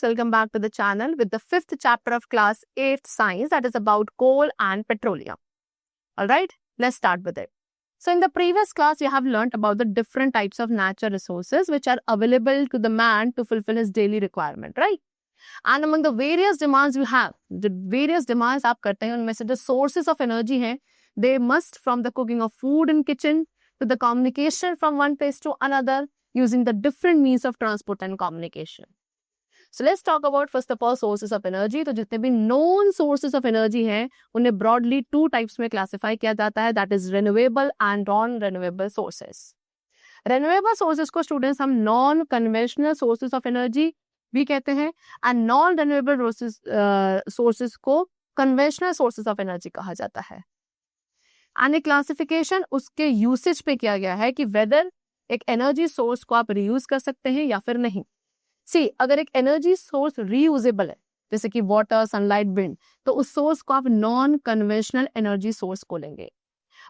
welcome back to the channel with the 5th chapter of class 8th science, that is about coal and petroleum. Alright, let's start with it. So in the previous class, you have learnt about the different types of natural resources which are available to the man to fulfill his daily requirement, right? And among the various demands you have, the various demands आप करते हैं, उनमें से the sources of energy हैं, they must from the cooking of food in kitchen to the communication from one place to another using the different means of transport and communication. So let's talk about first of all sources of energy. तो जितने भी known sources of energy हैं, उन्हें broadly two types में classify किया जाता है, that is renewable and non-renewable sources. Renewable sources को students हम non-conventional sources of energy भी कहते हैं and non-renewable sources को conventional sources of energy कहा जाता है. And क्लासिफिकेशन उसके यूसेज पे किया गया है कि वेदर एक एनर्जी सोर्स को आप रीयूज कर सकते हैं या फिर नहीं. सी अगर एक एनर्जी सोर्स रीयूजेबल है जैसे कि वाटर, सनलाइट, विंड, तो उस सोर्स को आप नॉन कन्वेंशनल एनर्जी सोर्स को लेंगे.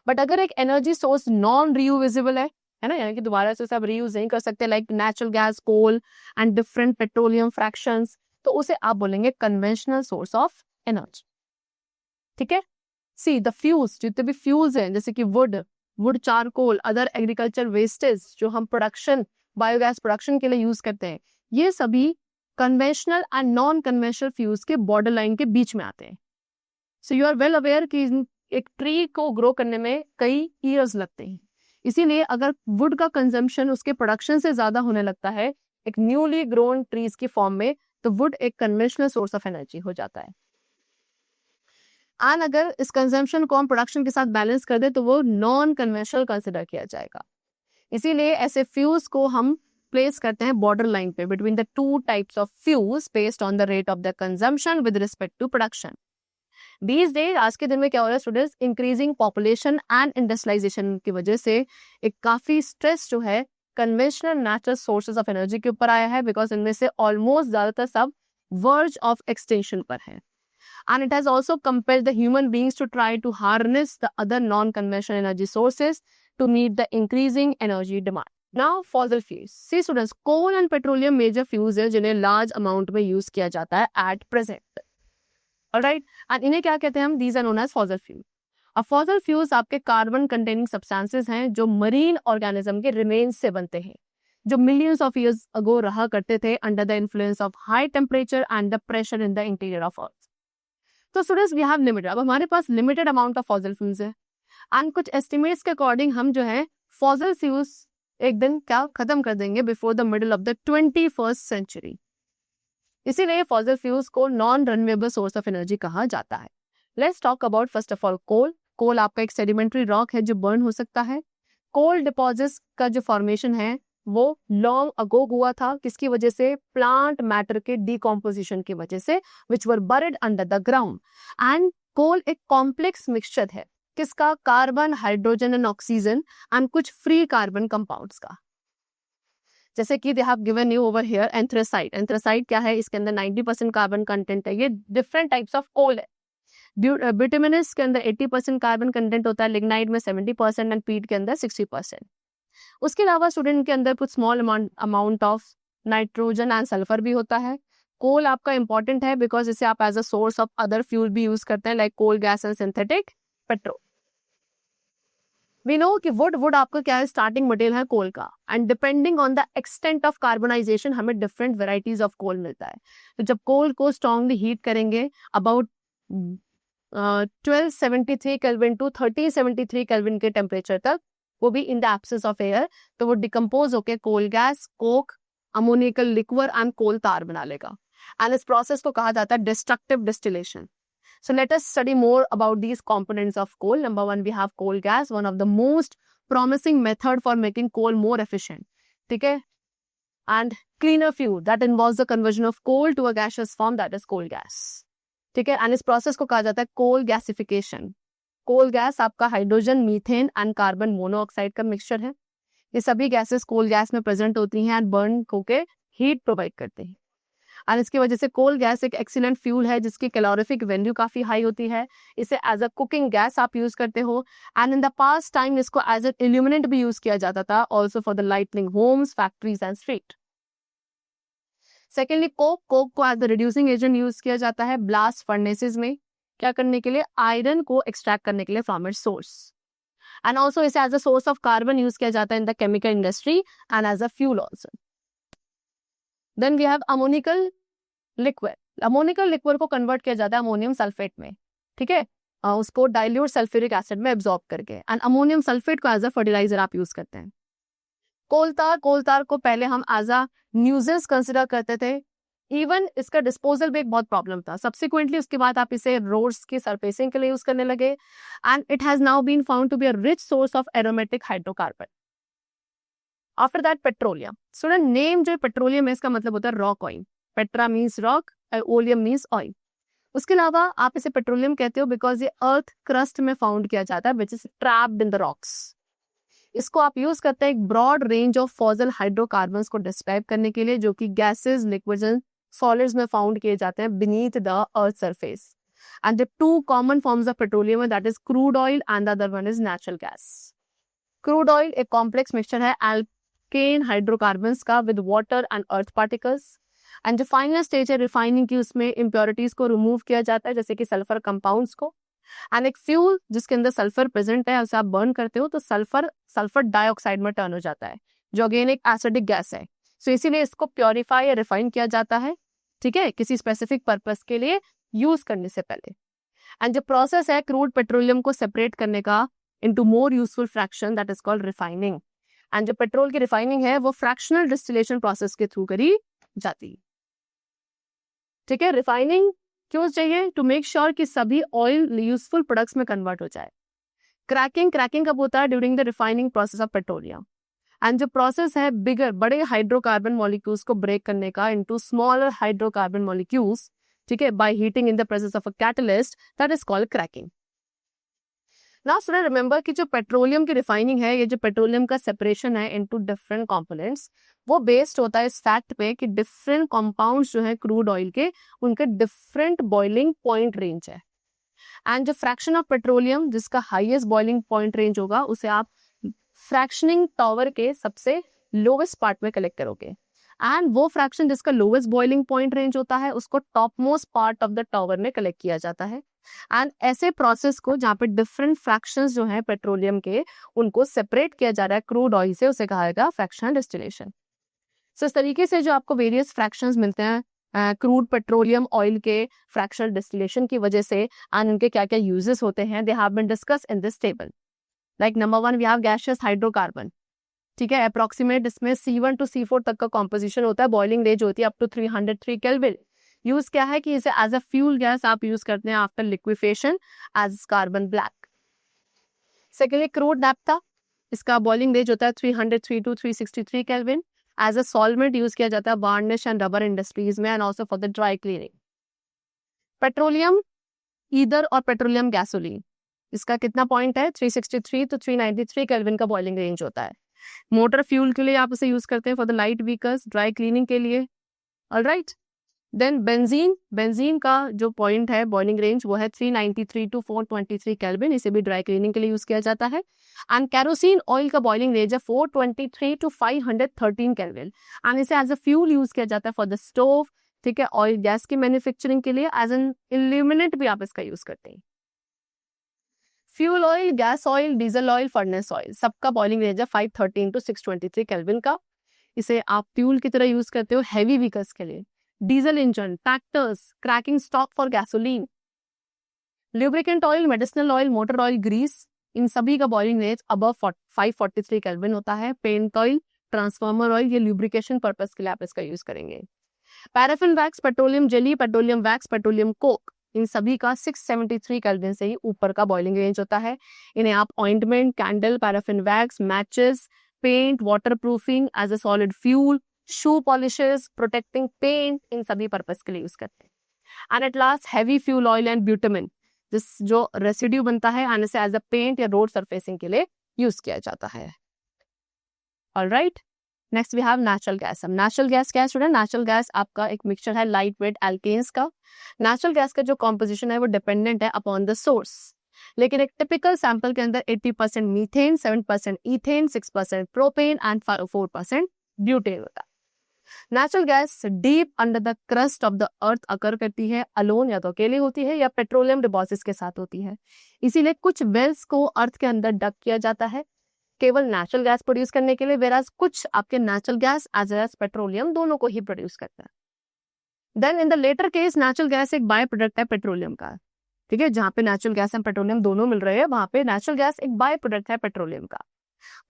बट अगर एक एनर्जी सोर्स नॉन रीयूजेबल है ना, यानी कि दोबारा से आप रीयूज नहीं कर सकते, like natural gas, coal and different petroleum fractions, तो उसे आप बोलेंगे कन्वेंशनल सोर्स ऑफ एनर्जी. ठीक है. सी द फ्यूल्स, जितने भी फ्यूल्स हैं जैसे कि would, charcoal, other agriculture wastage जो हम प्रोडक्शन, बायोगैस प्रोडक्शन के लिए यूज करते हैं, ये सभी conventional and non conventional fuels के बॉर्डर लाइन के बीच में आते हैं. So you are well aware कि एक ट्री को ग्रो करने में कई ईयर्स लगते हैं. इसीलिए अगर वुड का कंजम्पशन उसके प्रोडक्शन से ज्यादा होने लगता है एक न्यूली ग्रोन ट्रीज की फॉर्म में, तो वुड एक कन्वेंशनल सोर्स ऑफ एनर्जी हो जाता है. एंड अगर इस कंजम्पशन को हम प्रोडक्शन के साथ बैलेंस कर दे तो वो नॉन कन्वेंशनल कंसिडर किया जाएगा. इसीलिए ऐसे फ्यूल्स को हम प्लेस करते हैं बॉर्डर लाइन पे between the two types of fuels based on the rate of the consumption with respect to production. These days, आज के दिन में क्या हो रहा है students, increasing population and industrialisation की वजह से एक काफी स्ट्रेस जो है conventional natural sources of energy के ऊपर आया है, बिकॉज इनमें से ऑलमोस्ट ज्यादातर सब वर्ज ऑफ एक्सटेंशन पर है. And it has also compelled the human beings to try to harness the other non-conventional energy sources to meet the increasing energy demand. Now, fossil fuels. See students, coal and petroleum major fuels हैं जिन्हें large amount में use किया जाता है at present. Alright? And इन्हें क्या कहते हैं हम? These are known as fossil fuels. अब fossil fuels आपके carbon containing substances हैं जो marine organism के remains से बनते हैं, जो millions of years ago रहा करते थे under the influence of high temperature and the pressure in the interior of Earth. तो स्टूडेंट्स वी हैव लिमिटेड, अब हमारे पास limited amount of fossil fuels है एंड कुछ एस्टिमेट्स के अकॉर्डिंग हम जो है फॉसिल फ्यूल्स एक दिन क्या खत्म कर देंगे before the middle of the 21st century. इसीलिए फॉसिल फ्यूल्स को non renewable source of energy कहा जाता है. Let's talk about first of all coal. Coal आपका एक सेडिमेंट्री रॉक है जो बर्न हो सकता है. कोल डिपॉजिट्स का जो फॉर्मेशन है वो लॉन्ग अगो हुआ था, किसकी वजह से? प्लांट मैटर के डिकम्पोजिशन की वजह से, which were buried under the ground. And coal एक कॉम्प्लेक्स मिक्सचर है किसका? Carbon, hydrogen and oxygen and कुछ फ्री कार्बन कंपाउंड्स का. जैसे कि they have given you over here anthracite. Anthracite क्या है? इसके अंदर 90% कार्बन कंटेंट है. ये डिफरेंट टाइप्स ऑफ कोल है. बिटुमिनस के अंदर 80% कार्बन कंटेंट होता है, लिग्नाइट में 70% एंड पीट के अंदर 60%. उसके अलावा स्टूडेंट के अंदर कुछ small amount of nitrogen and sulphur भी होता है. कोल आपका इंपॉर्टेंट है बिकॉज इसे आप as a source of other fuel भी यूज करते हैं, like coal gas and synthetic petrol. We know कि वुड आपका क्या है? स्टार्टिंग मटेरियल है कोल का, and depending on the extent of carbonisation हमें डिफरेंट वेराइटीज ऑफ कोल मिलता है. तो जब कोल को स्ट्रांगली हीट करेंगे अबाउट 1273 केल्विन टू 1373 केल्विन के टेम्परेचर तक, वो भी in the absence of air, तो वो डिकम्पोज होकर coal gas, coke, ammoniacal liquor and coal tar बना लेगा. एंड इस प्रोसेस को कहा जाता है destructive distillation. So let us study more about these components of coal. Number one, we have coal gas, one of the most promising method for making coal more efficient. ठीक है? And cleaner fuel that involves the conversion of coal to a gaseous form, that is coal gas. ठीक है? And इस process को कहा जाता है coal gasification. कोल gas आपका hydrogen, methane and carbon monoxide का मिक्सचर है. ये सभी गैसेस कोल गैस में प्रेजेंट होती हैं एंड बर्न होके हीट प्रोवाइड करते हैं. और इसकी वजह से कोल गैस एक एक्सीलेंट फ्यूल है जिसकी कैलोरीफिक वैल्यू काफी हाई होती है. इसे एज अ कुकिंग गैस आप यूज करते हो and in the past time इसको एज एन इल्यूमिनेंट भी यूज किया जाता था, also for the lightning homes, factories and street. Secondly coke को as the reducing agent use किया जाता है ब्लास्ट फर्नेसेस में, क्या करने के लिए, आयरन को एक्सट्रैक्ट करने के लिए from its source. And also इसे as a source of carbon use किया जाता है in the chemical industry and as a fuel also. Then we have ammoniacal liquid. Ammoniacal liquid को कन्वर्ट किया जाता है अमोनियम सल्फेट में, ठीक है, उसको डाइल्यूट सल्फ्यूरिक एसिड में एब्जॉर्ब करके, एंड अमोनियम सल्फेट को एज अ फर्टिलाइजर आप यूज करते हैं। कोलतार को पहले हम एज अ न्यूजेंस कंसिडर करते थे, इवन इसका डिस्पोजल भी एक बहुत प्रॉब्लम था। सब्सिक्वेंटली उसके बाद आप इसे रोड्स की सरफेसिंग के लिए यूज करने लगे, and it has now been found to be a rich source of aromatic hydrocarbon. After that petroleum. Student name जो पेट्रोलियम है इसका मतलब होता है rock oil. Petra means rock, oleum means oil. उसके अलावा आप इसे पेट्रोलियम कहते हो बिकॉज ये अर्थ क्रस्ट में फाउंड किया जाता है which is trapped in the rocks. इसको आप यूज करते हैं एक broad range of fossil hydrocarbons को डिस्क्राइब करने के लिए, जो कि गैसेस, लिक्विड्स एंड सॉलिड्स में फाउंड किए जाते हैं beneath the earth surface. And the two common forms of petroleum that is crude oil and the other one is natural gas. Crude oil एक कॉम्प्लेक्स मिक्सचर है alkane hydrocarbons का with water and earth particles, and जो final stage है refining की, उसमें impurities को remove किया जाता है जैसे कि सल्फर कंपाउंड्स को, एंड एक फ्यूल जिसके अंदर सल्फर प्रेजेंट है उसे आप बर्न करते हो तो सल्फर डाइऑक्साइड में टर्न हो जाता है, जो अगेन एक एसिडिक गैस है। सो इसीलिए इसको प्योरीफाई या रिफाइन किया जाता है, ठीक है, किसी स्पेसिफिक पर्पस के लिए यूज करने से पहले। एंड जो प्रोसेस है क्रूड पेट्रोलियम को सेपरेट करने का into more useful fraction that is called refining. And जो पेट्रोल की रिफाइनिंग है वो फ्रैक्शनल डिस्टिलेशन प्रोसेस के थ्रू करी जाती है, ठीक है। रिफाइनिंग क्यों चाहिए? टू मेक श्योर कि सभी ऑयल यूजफुल प्रोडक्ट्स में कन्वर्ट हो जाए। क्रैकिंग कब होता है? During the refining process of petroleum. And जो प्रोसेस है बड़े हाइड्रोकार्बन मॉलिक्यूल्स को ब्रेक करने का इनटू स्मॉलर हाइड्रोकार्बन मॉलिक्यूल्स, ठीक है, by heating in the presence of a catalyst, that is called cracking. Now student remember कि जो पेट्रोलियम की रिफाइनिंग है, ये जो पेट्रोलियम का सेपरेशन है इनटू डिफरेंट कंपोनेंट्स, वो बेस्ड होता है इस फैक्ट पे कि डिफरेंट कंपाउंड्स जो है क्रूड ऑयल के, उनके डिफरेंट बॉइलिंग पॉइंट रेंज है। एंड जो फ्रैक्शन ऑफ पेट्रोलियम जिसका हाईएस्ट बॉइलिंग पॉइंट रेंज होगा, उसे आप फ्रैक्शनिंग टावर के सबसे लोवेस्ट पार्ट में कलेक्ट करोगे, एंड वो फ्रैक्शन जिसका लोवेस्ट बॉइलिंग पॉइंट रेंज होता है उसको top most part of the tower में कलेक्ट किया जाता है। एंड ऐसे प्रोसेस को जहाँ पे डिफरेंट फ्रैक्शंस जो है पेट्रोलियम के, उनको सेपरेट किया जा रहा है क्रूड ऑयल से, उसे कहा जाएगा फ्रैक्शनल डिस्टिलेशन। सो इस तरीके से जो आपको वेरियस फ्रैक्शंस मिलते हैं क्रूड पेट्रोलियम ऑयल के फ्रैक्शनल डिस्टिलेशन की वजह से, एंड उनके क्या क्या यूजेस होते हैं, they have been discussed in this table. Like number 1 we have gaseous hydrocarbon, ठीक है, अप्रोक्सीमेट इसमें C1 to C4 तक का कॉम्पोजिशन होता है, बॉइलिंग रेंज होती है अप टू 303 केल्विन। यूज क्या है कि इसे एज अ फ्यूल गैस आप यूज करते हैं after liquefaction as carbon black. Secondly crude naphtha, इसका बॉइलिंग रेंज होता है 303 to 363 kelvin. As a solvent use किया जाता है वार्निश एंड रबर इंडस्ट्रीज में, and also for the dry cleaning. Petroleum ether और पेट्रोलियम गैसोलीन, इसका कितना पॉइंट है? 363 to 393 केल्विन का बॉइलिंग रेंज होता है। मोटर फ्यूल के लिए आप इसे यूज करते हैं for the light vehicles, dry cleaning के लिए, ऑलराइट। देन बेंजीन का जो पॉइंट है बॉइलिंग रेंज वो है 393 to 423 केल्विन, इसे भी ड्राई क्लीनिंग के लिए यूज किया जाता है। एंड कैरोसिन ऑयल का बॉइलिंग रेंज है 423 to 513 केल्विन, एंड इसे एज अ फ्यूल यूज किया जाता है फॉर द स्टोव, ठीक है, ऑयल गैस की मैन्युफैक्चरिंग के लिए, एज एन इल्यूमिनेंट भी आप इसका यूज करते हैं। Fuel oil, gas oil, diesel oil, furnace oil, सबका बॉइलिंग रेंज है 513 to 623 केल्विन का। इसे आप फ्यूल की तरह यूज करते हो हैवी व्हीकल्स के लिए, diesel engine, tractors, cracking stock for gasoline. Lubricant oil, medicinal oil, motor oil, grease, इन सभी का बॉइलिंग रेंज अबव 543 केल्विन होता है। पेंट ऑयल, ट्रांसफार्मर ऑयल, ये ल्यूब्रिकेशन पर्पस के लिए आप इसका यूज करेंगे। Paraffin wax, petroleum jelly, petroleum wax, petroleum coke, इन सभी का 673 केल्विन से ही ऊपर का बॉइलिंग रेंज होता है। इन्हें आप ointment, candle, paraffin wax, matches, paint, water proofing, as a solid fuel, shoe polishes, protecting paint, इन सभी पर्पस के लिए यूज करते हैं। And at last heavy fuel oil and bitumen, जिस जो रेसिड्यू बनता है आने से एज अ पेंट या रोड सरफेसिंग के लिए यूज किया जाता है। Alright, next we have natural gas. अब नेचुरल गैस क्या है स्टूडेंट? नेचुरल गैस आपका एक मिक्सचर है लाइट वेट एल्केन्स का। नेचुरल गैस का जो कॉम्पोजिशन है वो डिपेंडेंट है अपॉन द सोर्स, लेकिन एक टिपिकल सैंपल के अंदर 80% methane, 7% ethane, 6% propane and 4% butane होता है। Natural gas deep under the crust of the earth occur करती है, अलोन या तो अकेले होती है या पेट्रोलियम डिपॉजिट्स के साथ होती है। इसीलिए कुछ वेल्स को अर्थ के अंदर डक किया जाता है केवल नेचुरल गैस प्रोड्यूस करने के लिए, वेराज कुछ आपके natural gas as well as petroleum दोनों को ही प्रोड्यूस करता है। Then in the latter case natural gas एक बाय प्रोडक्ट है पेट्रोलियम का, ठीक है, जहां पे नेचुरल गैस एंड पेट्रोलियम दोनों मिल रहे हैं वहां पे नेचुरल गैस एक बाय प्रोडक्ट है पेट्रोलियम का।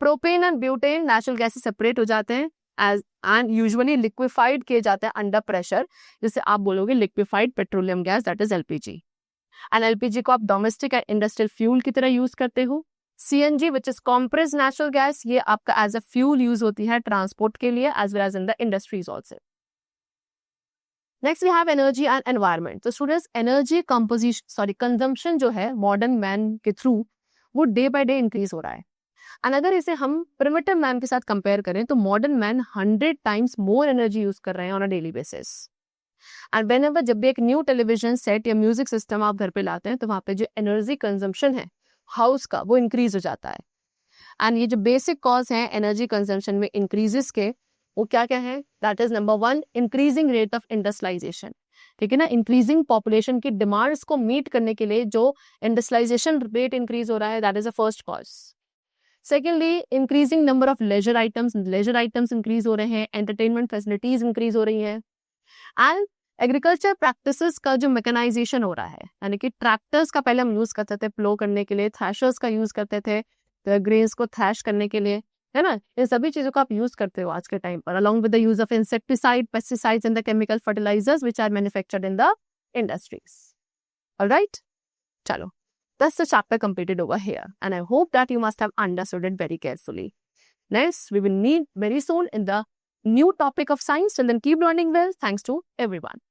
Propane and butane natural gas से सेपरेट हो जाते हैं एज एंड यूजुअली लिक्विफाइड किए जाते हैं अंडर प्रेशर, जिसे आप बोलोगे liquefied petroleum gas, that is LPG. And LPG को आप डोमेस्टिक एंड इंडस्ट्रियल फ्यूल की तरह यूज करते हो। CNG which is compressed natural gas, ये आपका एज अ फ्यूल यूज होती है ट्रांसपोर्ट के लिए as well as in the industries also. Next we have energy and environment. तो स्टूडेंट्स एनर्जी कंजम्पशन जो है मॉडर्न मैन के थ्रू वो डे बाय डे इंक्रीज हो रहा है। एंड अगर इसे हम प्रिमिटिव मैन के साथ कंपेयर करें तो modern man 100 times more energy use कर रहे हैं on a daily basis. And whenever जब भी एक न्यू टेलीविजन सेट या म्यूजिक सिस्टम आप घर पे लाते हैं तो वहां पे जो एनर्जी कंजम्पशन है हाउस का वो इंक्रीज हो जाता है। एंड ये जो बेसिक कॉज है एनर्जी कंजम्पशन में इंक्रीजेस के वो क्या क्या है, that is number 1 increasing rate of industrialisation, ठीक है ना, इंक्रीजिंग पॉपुलेशन की डिमांड्स को मीट करने के लिए जो इंडस्ट्रियलाइजेशन रेट इंक्रीज हो रहा है, that is a first cause. Secondly increasing number of leisure items increase हो रहे हैं, एंटरटेनमेंट फैसिलिटीज इंक्रीज हो रही हैं। एंड एग्रीकल्चर प्रैक्टिसेस का जो मैकेनाइजेशन हो रहा है, यानी कि ट्रैक्टर्स का पहले हम यूज करते थे प्लो करने के लिए, थ्रैशर्स का यूज करते थे तो ग्रेन्स को थ्रैश करने के लिए, है ना, इन सभी चीजों को आप यूज करते हो आज के टाइम पर, along with the use of insecticide, pesticides and the chemical fertilisers which are manufactured in the industries. Alright, चलो that's the chapter completed over here and I hope that you must have understood it very carefully. Next we will meet very soon in the new topic of science. Till then keep learning well. Thanks to everyone.